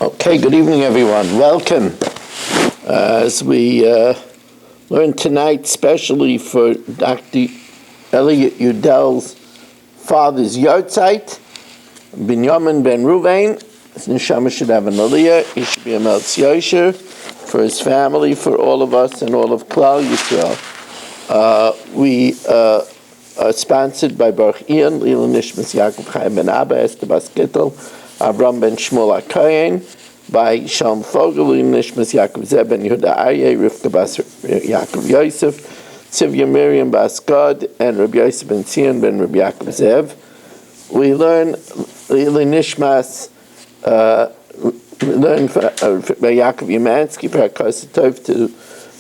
Okay, good evening, everyone. Welcome. As we learn tonight, especially for Dr. Elliot Udel's father's yahrzeit, Binyamin ben Ruvain, his neshama should have an aliyah. He should be a meltz yosher for his family, for all of us, and all of Klal Yisrael. We are sponsored by Baruch Ian, Lila Nishmas Yaakov Chaim ben Abba, Esther Bas Gittel, Avram ben Shmuel HaKoyen, by Shalom Fogel, Nishmas Yaakov Zeb ben Yehuda Aryeh, Rivka Bas Yaakov Yosef, Tzivya Miriam Bas Gad, and Rabbi Yosef ben Tzion ben Rabbi Yaakov Zev. We learn Nishmas, learn by Yaakov Yemansky, Parakas Tov to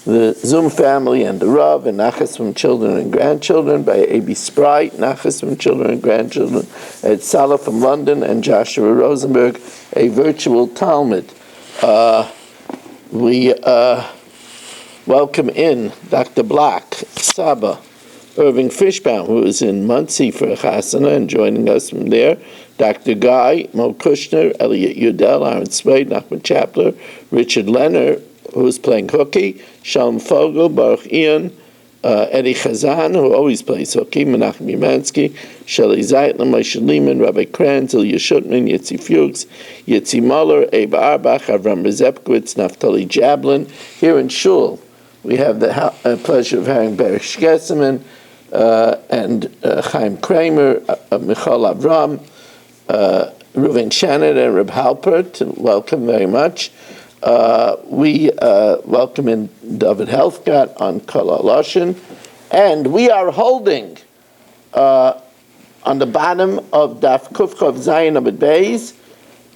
the Zoom family and the Rav, and Nachas from children and grandchildren, by A.B. Sprite, Nachas from children and grandchildren, Ed Salah from London, and Joshua Rosenberg, a virtual Talmud. We welcome in Dr. Black, Saba, Irving Fishbaum, who is in Muncie for a chasana and joining us from there, Dr. Guy, Mo Kushner, Elliot Udell, Aaron Swade, Nachman Chapler, Richard Lenner, who's playing hooky, Shalom Fogel, Baruch Ian, Eddie Chazan, who always plays hooky, Menachem Yemansky, Shelley Zeitler, Moshe Lehman, Rabbi Kranz, Ilya Shutman, Yitzi Fuchs, Yitzi Muller, Abe Arbach, Avram Rezepkowitz, Naftali Jablin. Here in Shul, we have the pleasure of having Baruch Shgeseman and Chaim Kramer, Michal Avram, Reuven Shannon, and Reb Halpert. Welcome very much. We welcome in David Helfgott on Kol HaLashon, and we are holding on the bottom of Daf Kufchav Zayin Amud Beis,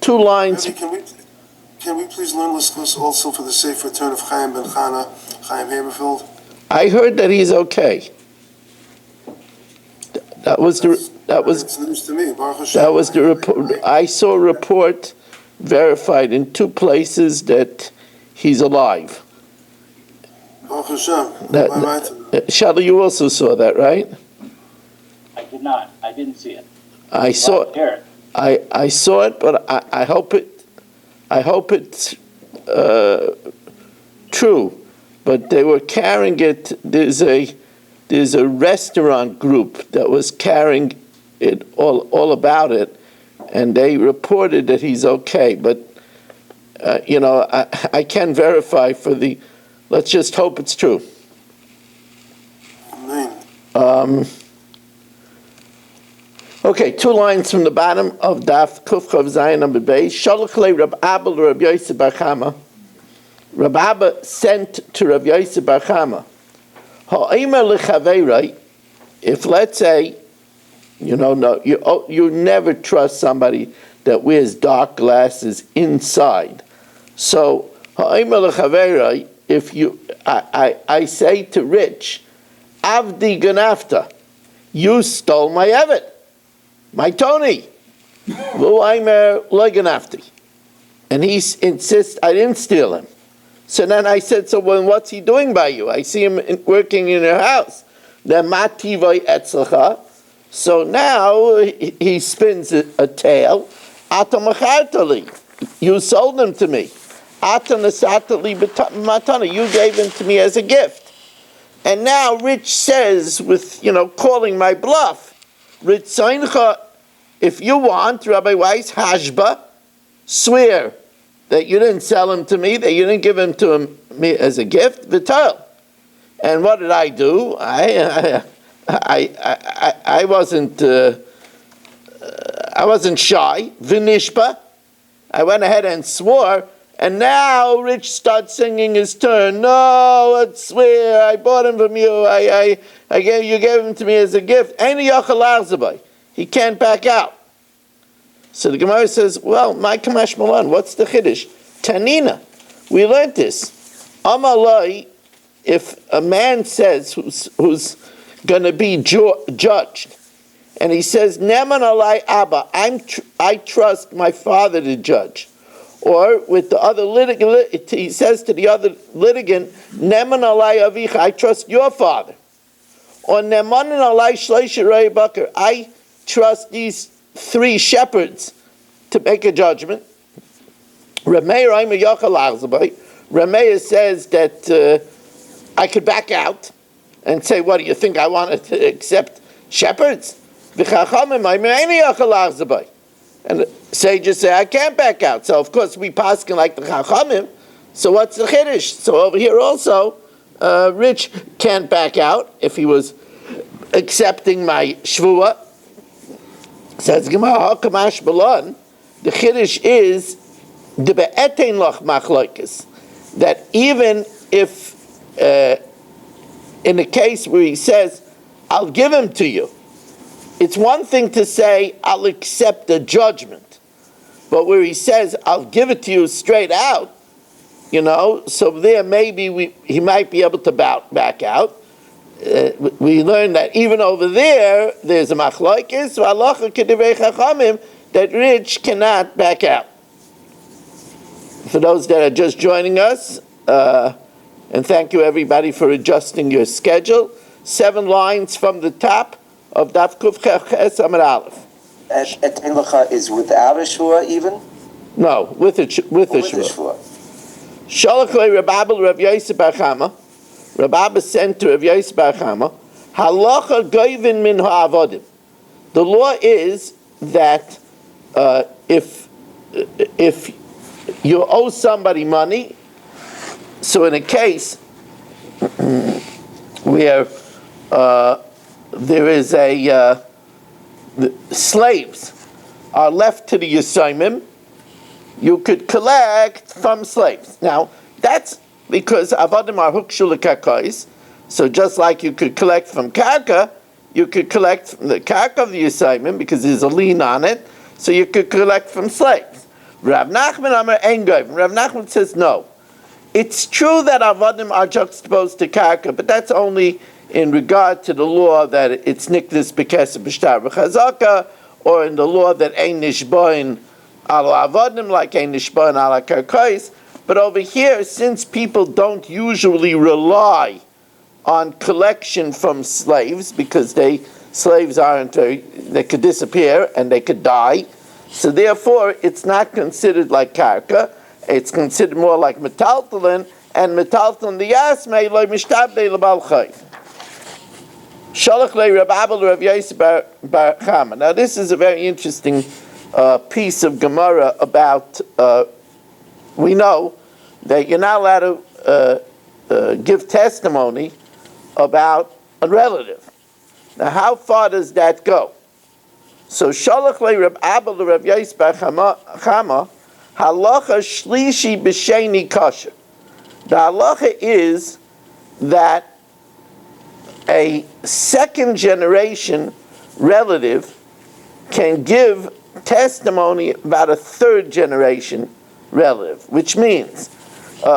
2 lines. Can we please learn Liskus also for the safe return of Chaim ben Chana, Chaim Haberfield? I heard that he's okay. That was the report. I saw a report verified in 2 places that he's alive. Shadi, you also saw that, right? I did not. I didn't see it. I saw it. I saw it, but I hope it's true. But they were carrying it. There's a restaurant group that was carrying it all about it, and they reported that he's okay. But I can't verify for the. Let's just hope it's true. Okay, 2 lines from the bottom of Daf Kufchav Zayin Amud Beis. Shalach le Rab Abba le Rab Yosef bar Chama. Rab Abba sent to Rab Yosef bar Chama. Ha'omer lechaverai. If, let's say, you never trust somebody that wears dark glasses inside. So ha'omer lechaverai, if I say to Rich, Avdi ganafta, you stole my evet. My Tony, and he insists I didn't steal him. So then I said, so well, what's he doing by you? I see him working in your house. So now he spins a tale. You sold him to me. You gave him to me as a gift. And now Rich says, with calling my bluff, if you want, Rabbi Weiss, Hashba, swear that you didn't sell him to me, that you didn't give him to me as a gift, Vital. And what did I do? I wasn't shy. Vinishba. I went ahead and swore. And now Rich starts singing his turn. No, let's swear. I bought him from you. You gave him to me as a gift. He can't back out. So the Gemara says, well, my Kamash Malan, what's the Chiddush? Tanina. We learned this. Amalai, if a man says who's going to be judged, and he says, Neman alai Abba, I trust my father to judge. Or with the other litigant, he says to the other litigant, Neman alai Avich, I trust your father. Or Neman alai Shleisha Rei Bakar, I trust these 3 shepherds to make a judgment. Rameh says that I could back out and say, what do you think, I wanted to accept shepherds? And the sages say, I can't back out. So of course we paskin like the Chachamim. So what's the chiddush? So over here also, Rich can't back out if he was accepting my shvua. Says Gemara, Hakamash Balon, the chiddush is the be'etein loch machlokes, that even if in a case where he says, I'll give him to you, it's one thing to say, I'll accept the judgment. But where he says, I'll give it to you straight out, so there maybe he might be able to back out. We learn that even over there's a machlokes, v'halacha k'divrei chachamim, that Rich cannot back out. For those that are just joining us, and thank you everybody for adjusting your schedule, 7 lines from the top of Daf Kuf Ches Amud Aleph. Et Lacha is without a shvua even? No, with a shvua. Shalach le Reb Abba Rav Yosef bar Chama. Reb Abba sent to Rav Yosef bar Chama, halacha goyvin min ha'avodim. The law is that if you owe somebody money, so in a case where there is the slaves are left to the Yisomim, you could collect from slaves. Now, that's because Avodim are hukshu l'karkais, so just like you could collect from karka, you could collect from the karka of the Yisomim, because there's a lien on it, so you could collect from slaves. Rav Nachman Amar Ein Goyim. Rav Nachman says no. It's true that Avodim are juxtaposed to karka, but that's only in regard to the law that it's nikdas b'kesef b'shtar b'chazaka, or in the law that ein nishboin ala avodim, like ein nishboin ala karkais. But over here, since people don't usually rely on collection from slaves, because slaves they could disappear and they could die, so therefore it's not considered like karka. It's considered more like metaltalin, and metaltalin the yasmei lo mishtabdei lebal chayv. Shalach le Reb Abba Rav Yosef bar Chama. Now this is a very interesting piece of Gemara about, we know that you're not allowed to give testimony about a relative. Now how far does that go? So Shalach le Reb Abba Rav Yosef bar Chama, halacha shlishi b'sheni kasher. The halacha is that a second generation relative can give testimony about a third generation relative, which means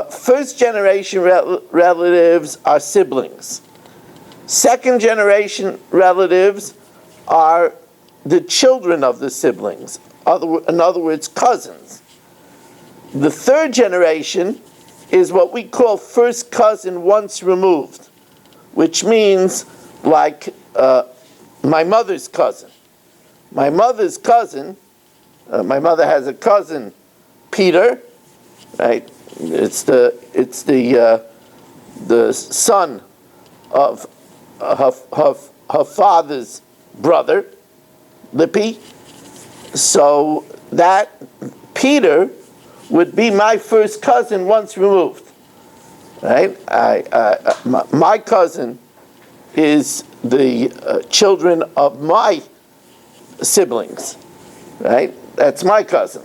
first generation relatives are siblings. Second generation relatives are the children of the siblings, in other words, cousins. The third generation is what we call first cousin once removed, which means like my mother's cousin. My mother's cousin, my mother has a cousin, Peter, right? It's the son of her father's brother, Lippy. So that Peter would be my first cousin once removed, right? My cousin is the children of my siblings, right? That's my cousin.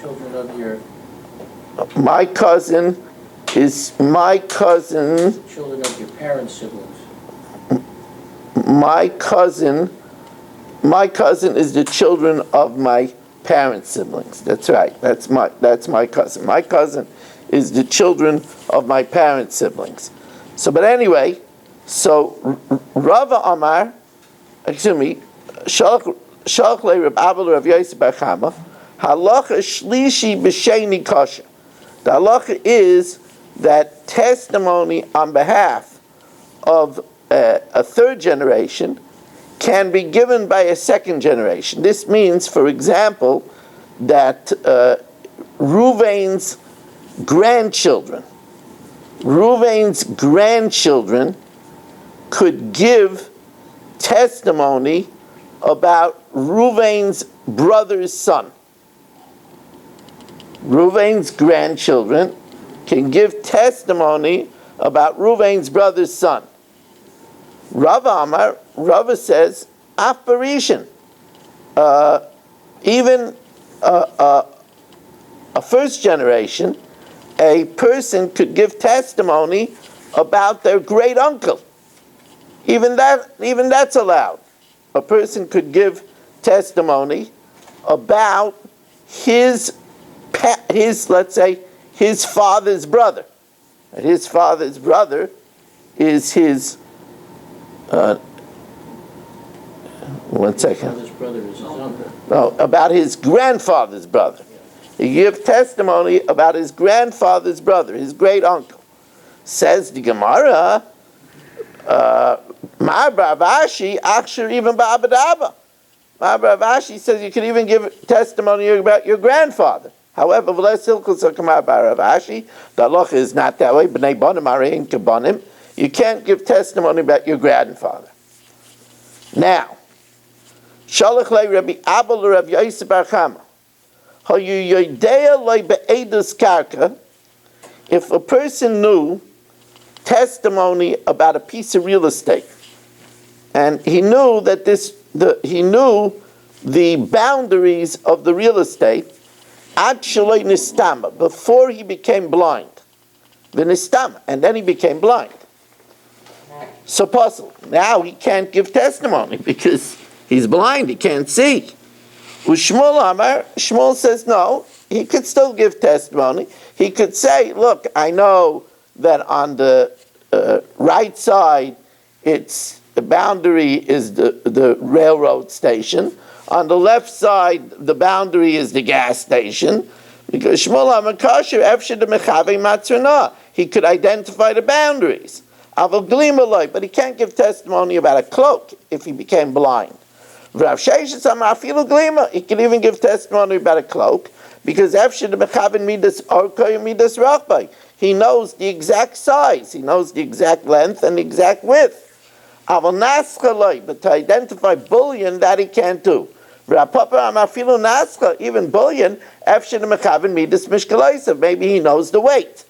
Children of your... My cousin is my cousin. Children of your parents' siblings. My cousin is the children of my parents' siblings. That's right. That's my cousin. My cousin is the children of my parents' siblings. So, but anyway, so Rava Amar, Shalach le Reb Abba Rav Yosef bar Chama, halacha shlishi b'sheni kasher. The halacha is that testimony on behalf of a third generation can be given by a second generation. This means, for example, that Reuven's grandchildren. Reuven's grandchildren could give testimony about Reuven's brother's son. Reuven's grandchildren can give testimony about Reuven's brother's son. Rava says, Afparishan, even a first generation, a person could give testimony about their great uncle. Even that's allowed. A person could give testimony about his let's say his father's brother. And his father's brother is his. One second. Father's brother is his uncle. No, about his grandfather's brother. He gives testimony about his grandfather's brother, his great uncle. Says the Gemara, Ma'abar Vashi, actually even Ba'abadaba. Ma'abar Vashi says you can even give testimony about your grandfather. However, the halacha is not that way. B'nei banim arein kebanim. You can't give testimony about your grandfather. Now, Shalach lei Rabbi Abba l'Rav Yosef bar Chama. Hayu yodea lei be'edus karka. If a person knew testimony about a piece of real estate, and he knew that he knew the boundaries of the real estate, ad shaloi nistama, before he became blind, v'nistama, and then he became blind. So puzzle. Now he can't give testimony because he's blind, he can't see. Ushmuel Amar, Shmuel says no, he could still give testimony. He could say, look, I know that on the right side, the boundary is the railroad station. On the left side, the boundary is the gas station. Because Shmuel Amar Kasher, Efshad Mechavei Matzrana, he could identify the boundaries. Aval Glima, but he can't give testimony about a cloak if he became blind. Rav Sheshes Amar Afilu Glima, he can even give testimony about a cloak because Efshad Mechavei Midas Orkay Midas Rachbay. He knows the exact size, he knows the exact length and the exact width. Aval Naschaloi, but to identify bullion, that he can't do. Even bullion, maybe he knows the weight.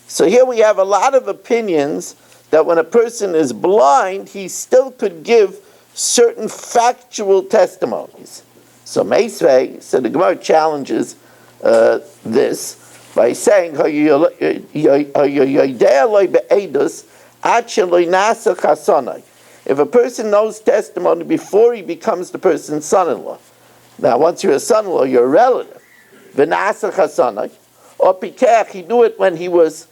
So here we have a lot of opinions that when a person is blind, he still could give certain factual testimonies. So Meisvei, so the Gemara challenges this by saying, if a person knows testimony before he becomes the person's son-in-law. Now, once you're a son-in-law, you're a relative. V'nasa chasanai. Or pikech, he knew it when he was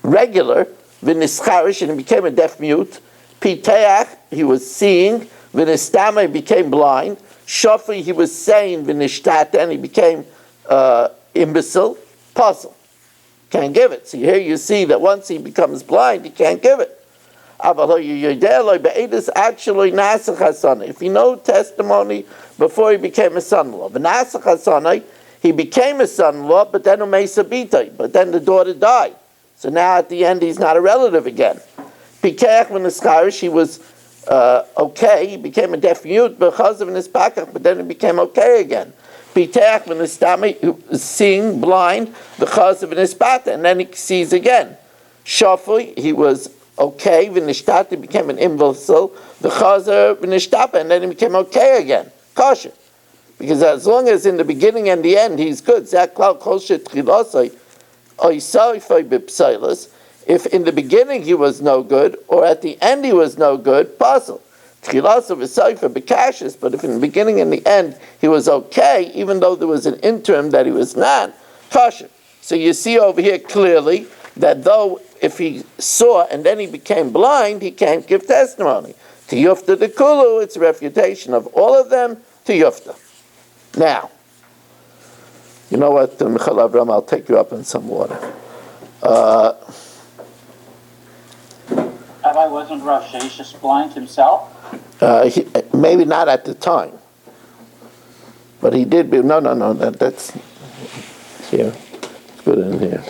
regular. V'nischarish, and he became a deaf mute. Piteach, he was seeing. V'nistama, he became blind. Shofi, he was saying. V'nishtata, and he became imbecile. Puzzle. Can't give it. So here you see that once he becomes blind, he can't give it. If he knows testimony before he became a son-in-law, he became a son-in-law, but then the daughter died. So now at the end he's not a relative again. He was okay, he became a deaf mute because of his pakach, but then he became okay again. He was seeing blind because of his pata, and then he sees again. Shafui, he was okay, v'nishtata, became an imbecile, the chazer v'nishtapa, and then he became okay again. Kosher. Because as long as in the beginning and the end he's good, if in the beginning he was no good, or at the end he was no good, puzzle. But if in the beginning and the end he was okay, even though there was an interim that he was not, kosher. So you see over here clearly that though if he saw and then he became blind, he can't give testimony. To Yufta the Kulu, it's a refutation of all of them to Yufta. Now, you know what, Michal Avram, I'll take you up in some water. Rabbi, wasn't Rav Sheshes blind himself? Maybe not at the time. But he did, no, that's here. Let's put it in here.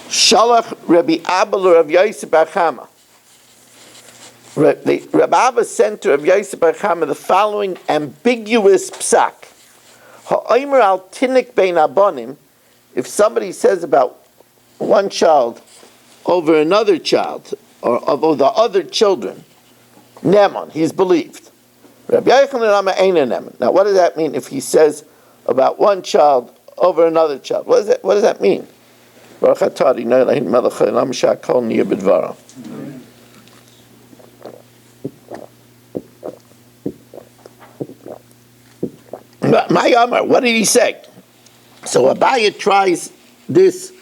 Shalach Rabbi Abba Rav Yosef bar Chama. Rabbi Abba sent to Rav Yosef bar Chama the following ambiguous psak. Ha'omer al tinik bein abonim, if somebody says about one child over another child, or over the other children, Neman, he's believed. Rabbi Yochanan Amar Eina Neman. Now what does that mean if he says about one child over another child? What does that mean? Baruch atah Adonai Eloheinu melech haolam shehakol niyeh b'dvaro. My Amar, what did he say? So Abaya tries this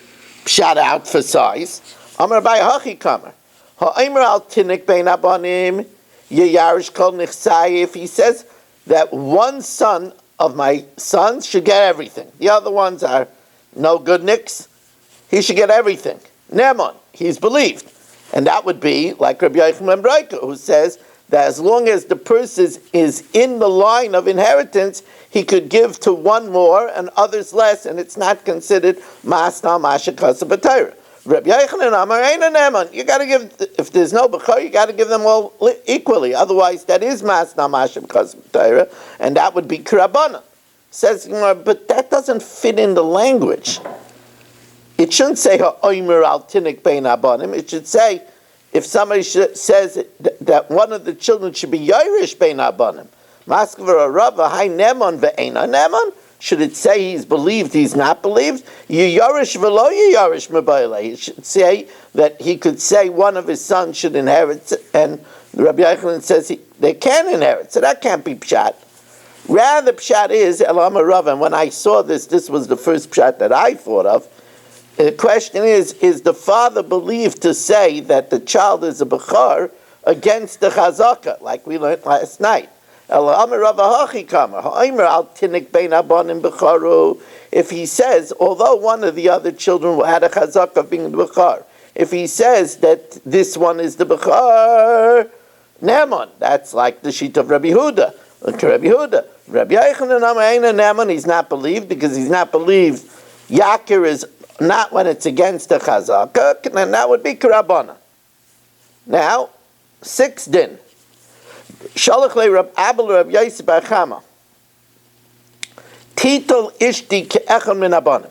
shot out for size. Amar Abaya hachi kamer. Ha'omer al tinik bein abanim yeyarish kol nichsayif. He says that one son of my sons should get everything. The other ones are no good nicks. He should get everything. Neman, he's believed. And that would be like Rabbi Yochanan ben Broika, who says that as long as the person is in the line of inheritance, he could give to one more and others less, and it's not considered masna masha kasa b'Torah. Rabbi Yochanan Amar Eina Neman. You got to give, if there's no b'chor, you got to give them all equally. Otherwise, that is masna masha kasa b'Torah, and that would be krabana. Says, but that doesn't fit in the language. It shouldn't say ha'omer al tinik bein abanim. It should say, if somebody says that one of the children should be Yairish bein abanim, maskver rava hay neman ve'ena neman. Should it say he's believed, he's not believed? Yarish v'lo yarish mebayle. It should say that he could say one of his sons should inherit, and Rabbi Yochanan says they can inherit. So that can't be pshat. Rather, pshat is Elam Rav. And when I saw this was the first pshat that I thought of. The question is the father believed to say that the child is a bechor against the chazaka, like we learned last night? If he says, although one of the other children had a chazaka of being the bechor, if he says that this one is the bechor, Neman, that's like the sheet of Rabbi Huda. Rabbi Yochanan Amar Eina Neman, he's not believed, because he's not believed. Yakir is not when it's against the chazaka, and that would be karabana. Now, 6 din. Shalach le Rab Abel Rab Yosef bar Chama. Titol ishti ke'echad min abanim.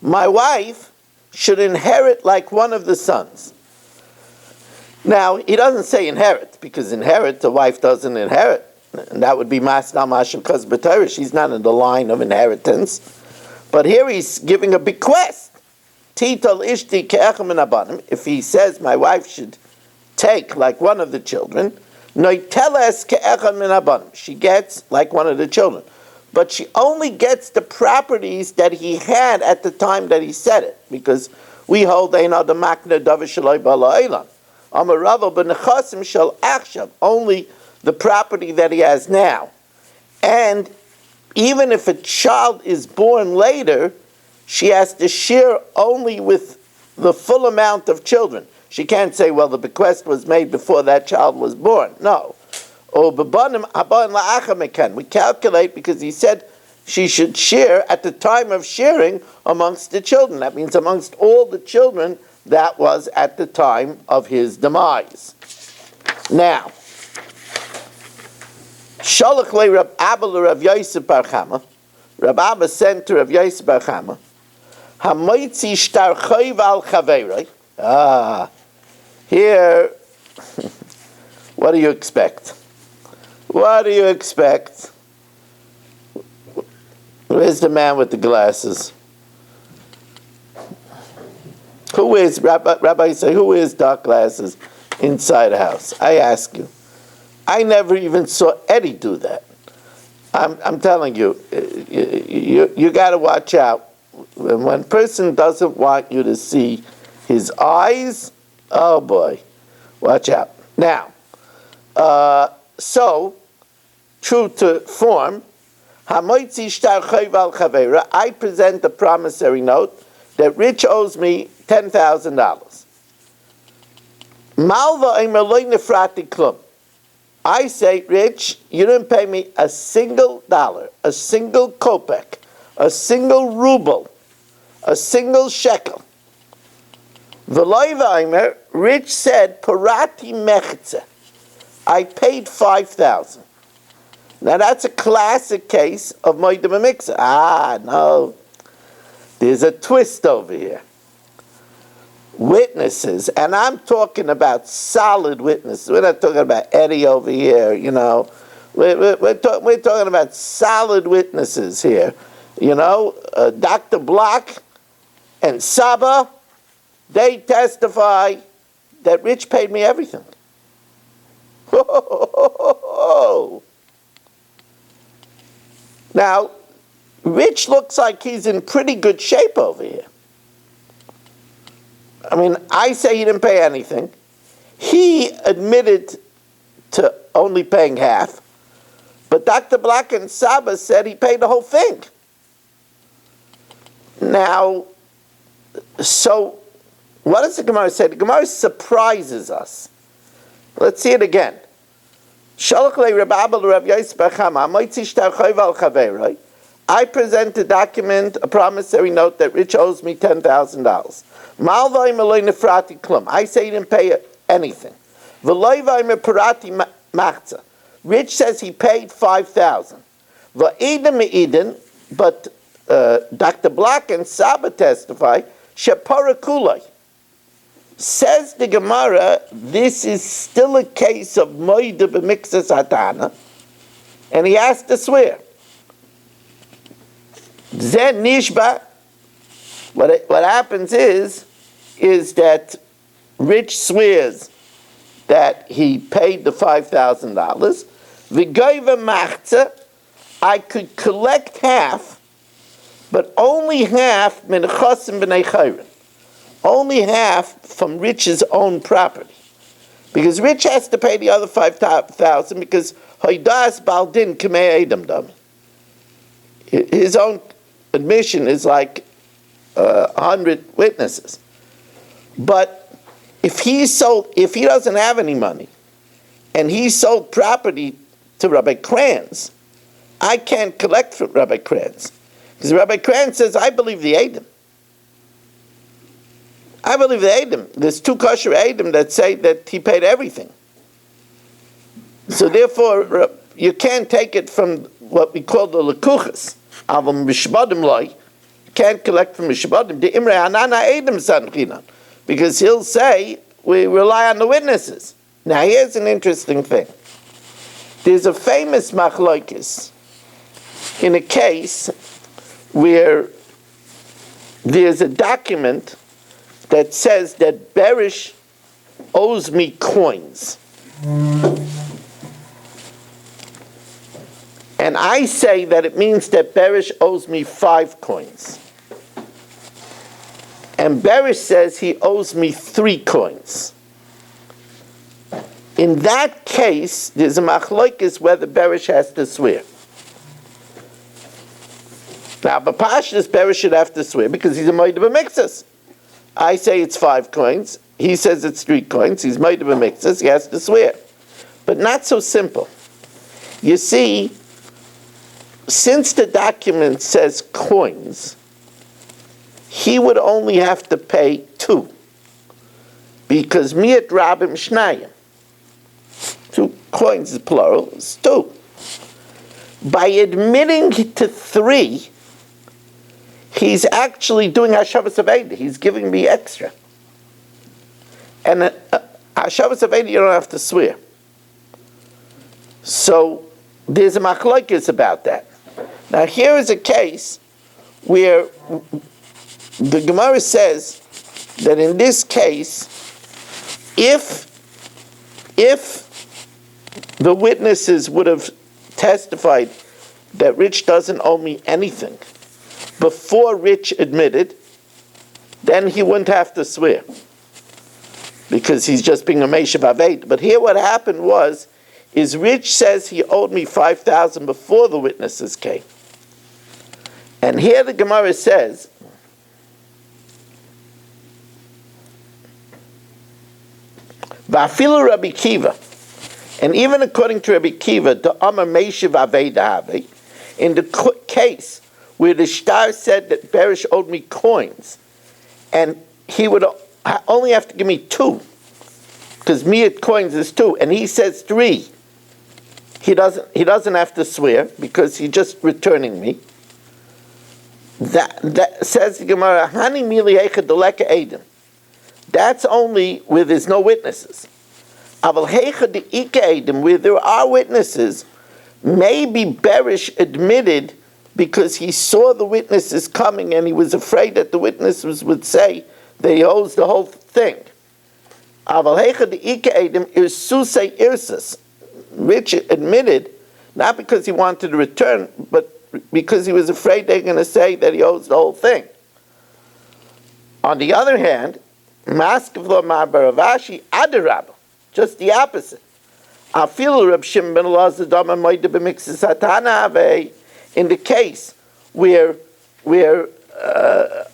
My wife should inherit like one of the sons. Now, he doesn't say inherit, because inherit, the wife doesn't inherit. And that would be masna masha kaz b'Torah. She's not in the line of inheritance. But here he's giving a bequest. Titol ishti ke'echad min abanim. If he says my wife should take like one of the children, noiteles ke'echad min abanim. She gets like one of the children. But she only gets the properties that he had at the time that he said it. Because we hold eina the makna davar shaloi bala eilan. Amar Rava b'nechasim shel achshav. Only the property that he has now. And even if a child is born later, she has to share only with the full amount of children. She can't say, well, the bequest was made before that child was born. No. We calculate because he said she should share at the time of sharing amongst the children. That means amongst all the children that was at the time of his demise. Now, Shalach le Rab Abba le Rav Yosef bar Chama. Rab Abba sent to Rav Yosef bar Chama. Hamoitzi shtar chayv al chaveiroi. Here, what do you expect? What do you expect? Where's the man with the glasses? Who wears, Rabbi say, who wears dark glasses inside a house? I ask you. I never even saw Eddie do that. I'm telling you, you got to watch out. When a person doesn't want you to see his eyes, oh boy, watch out. Now, so, true to form, I present a promissory note that Rich owes me $10,000. Malva Eimer Lo Nifrati Klum. I say, Rich, you didn't pay me a single dollar, a single kopek, a single ruble, a single shekel. V'loiva Eimer, Rich said, Parati Mechze. I paid 5,000. Now that's a classic case of Moed B'Mikzeh. Ah, no. There's a twist over here. Witnesses, and I'm talking about solid witnesses. We're not talking about Eddie over here, you know. We're talking about solid witnesses here. You know, Dr. Block and Saba, they testify that Rich paid me everything. Now, Rich looks like he's in pretty good shape over here. I mean, I say he didn't pay anything. He admitted to only paying half. But Dr. Black and Saba said he paid the whole thing. Now, so what does the Gemara say? The Gemara surprises us. Let's see it again. I present a document, a promissory note that Rich owes me $10,000. I say he didn't pay anything. Rich says he paid 5,000. But Dr. Black and Saba testify, Shepara. Says the Gemara, this is still a case of Moed B'Mikzeh Hatana, and he has to swear. Zen Nishba, what happens is that Rich swears that he paid the $5,000. V'goyva machza, I could collect half, but only half min chosim b'nei chayrin. Only half from Rich's own property. Because Rich has to pay the other 5,000 because hoidas baldin k'mei edom dami. His own admission is like 100 witnesses. But if he doesn't have any money, and he sold property to Rabbi Kranz, I can't collect from Rabbi Kranz. Because Rabbi Kranz says, I believe the Edom. I believe the Edom. There's two kosher Edom that say that he paid everything. So therefore, you can't take it from what we call the lekuchas. Avam mishmadim loy. You can't collect from mishmadim. The imre anana Edom sanchinan. Because he'll say, we rely on the witnesses. Now here's an interesting thing. There's a famous machlokes in a case where there's a document that says that Berish owes me coins. And I say that it means that Berish owes me 5 coins. And Berish says he owes me 3 coins. In that case, there's a machlokes whether Berish has to swear. Now, B'Pashtus, Berish should have to swear because he's a Moed B'Mikzeh. I say it's 5 coins. He says it's 3 coins. He's Moed B'Mikzeh. He has to swear. But not so simple. You see, since the document says coins, he would only have to pay 2. Because Miat Rabim Shnayim. 2 coins is plural, it's 2. By admitting to 3, he's actually doing Hashavas Aveda. He's giving me extra. And Hashavas Aveda, you don't have to swear. So there's a machlokes about that. Now here is a case where the Gemara says that in this case, if the witnesses would have testified that Rich doesn't owe me anything before Rich admitted, then he wouldn't have to swear because he's just being a Meishav Aved. But here what happened is Rich says he owed me 5,000 before the witnesses came. And here the Gemara says, Va'afilu Rabbi Kiva, and even according to Rabbi Kiva, the Amar Meishiv Avedahavi, in the case where the shtar said that Berish owed me coins, and he would only have to give me 2, because miyat coins is 2, and he says 3. He doesn't have to swear because he's just returning me. That says the Gemara, Hani miliecha deleka edim. That's only where there's no witnesses. Aval heicha deika edim, where there are witnesses, maybe Berish admitted because he saw the witnesses coming and he was afraid that the witnesses would say that he owes the whole thing. Aval heicha deika edim is susei irsus. Rich admitted, not because he wanted to return, but because he was afraid they're going to say that he owes the whole thing. On the other hand, Maskevlo Marbaravashi Adarab, just the opposite. Afilu Reb Shimon ben Elazar Dama Moide b'mixes Hatana Ave, in the case where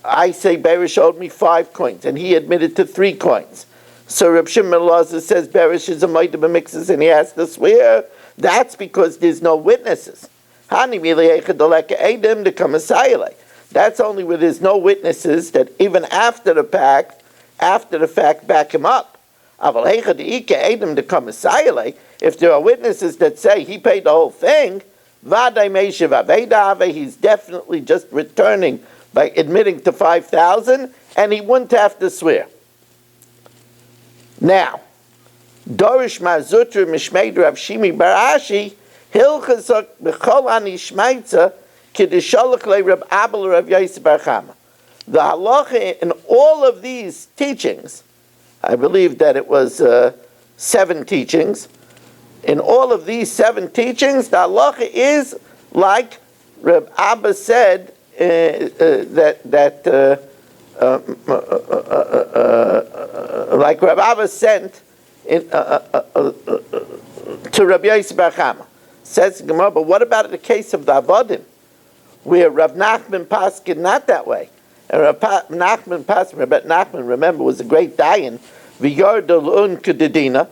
I say Berish owed me 5 coins and he admitted to 3 coins. So Reb Shimon ben Elazar says Berish is a Moide b'mixes and he has to swear. That's because there's no witnesses. Hani miliecha deleka edim to kamasayile. That's only where there's no witnesses that even after the fact back him up. Aval heicha deika edim to kamasayile. If there are witnesses that say he paid the whole thing, vaday meishiv aveidave, he's definitely just returning by admitting to 5,000, and he wouldn't have to swear. Now, Dorish Mazutra Mishmeid Rav Shimi Barashi Hilchazak B'chol Ani Shmeitza K'disholach Le Rab Abel Rav Yosef Bar Chama. The halacha in all of these teachings, I believe that it was 7 teachings. In all of these 7 teachings, the halacha is like Rab Abba said like Rab Abba sent to Rabbi Yosef Bar Chama. Says Gemara, but what about the case of the Avodim, where Rav Nachman Paskin not that way? And Rav Nachman Paskin, Rabbi Nachman, remember, was a great dayan, v'yordol kededina,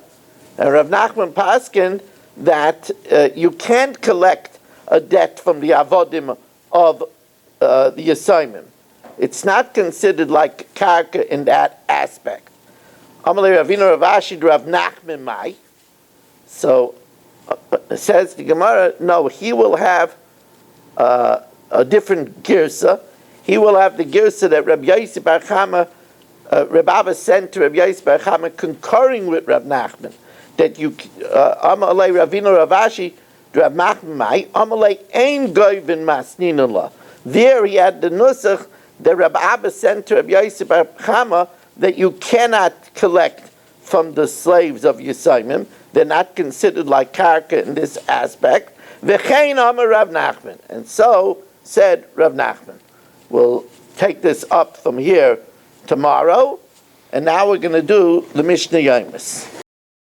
and Rav Nachman Paskin that you can't collect a debt from the Avodim of the Yisayimim. It's not considered like karka in that aspect. Amalei Ravina Rav Ashi Rav Nachman Mai. So says the Gemara, no, he will have a different girsa. He will have the girsa that Rabbi Yosef Bar Chama, Reb Abba sent to Rabbi Yosef Bar Chama, concurring with Rav Nachman, that you Amalei Ravina Rav Ashi Rav Nachman Mai Amalei Ein Goyvin Masninullah. There he had the nusach that Reb Abba sent to Rabbi Yosef Bar Chama that you cannot collect from the slaves of Yisayimim. They're not considered like karka in this aspect. V'chein amar Rav Nachman. And so said Rav Nachman. We'll take this up from here tomorrow. And now we're going to do the Mishnah Yomis.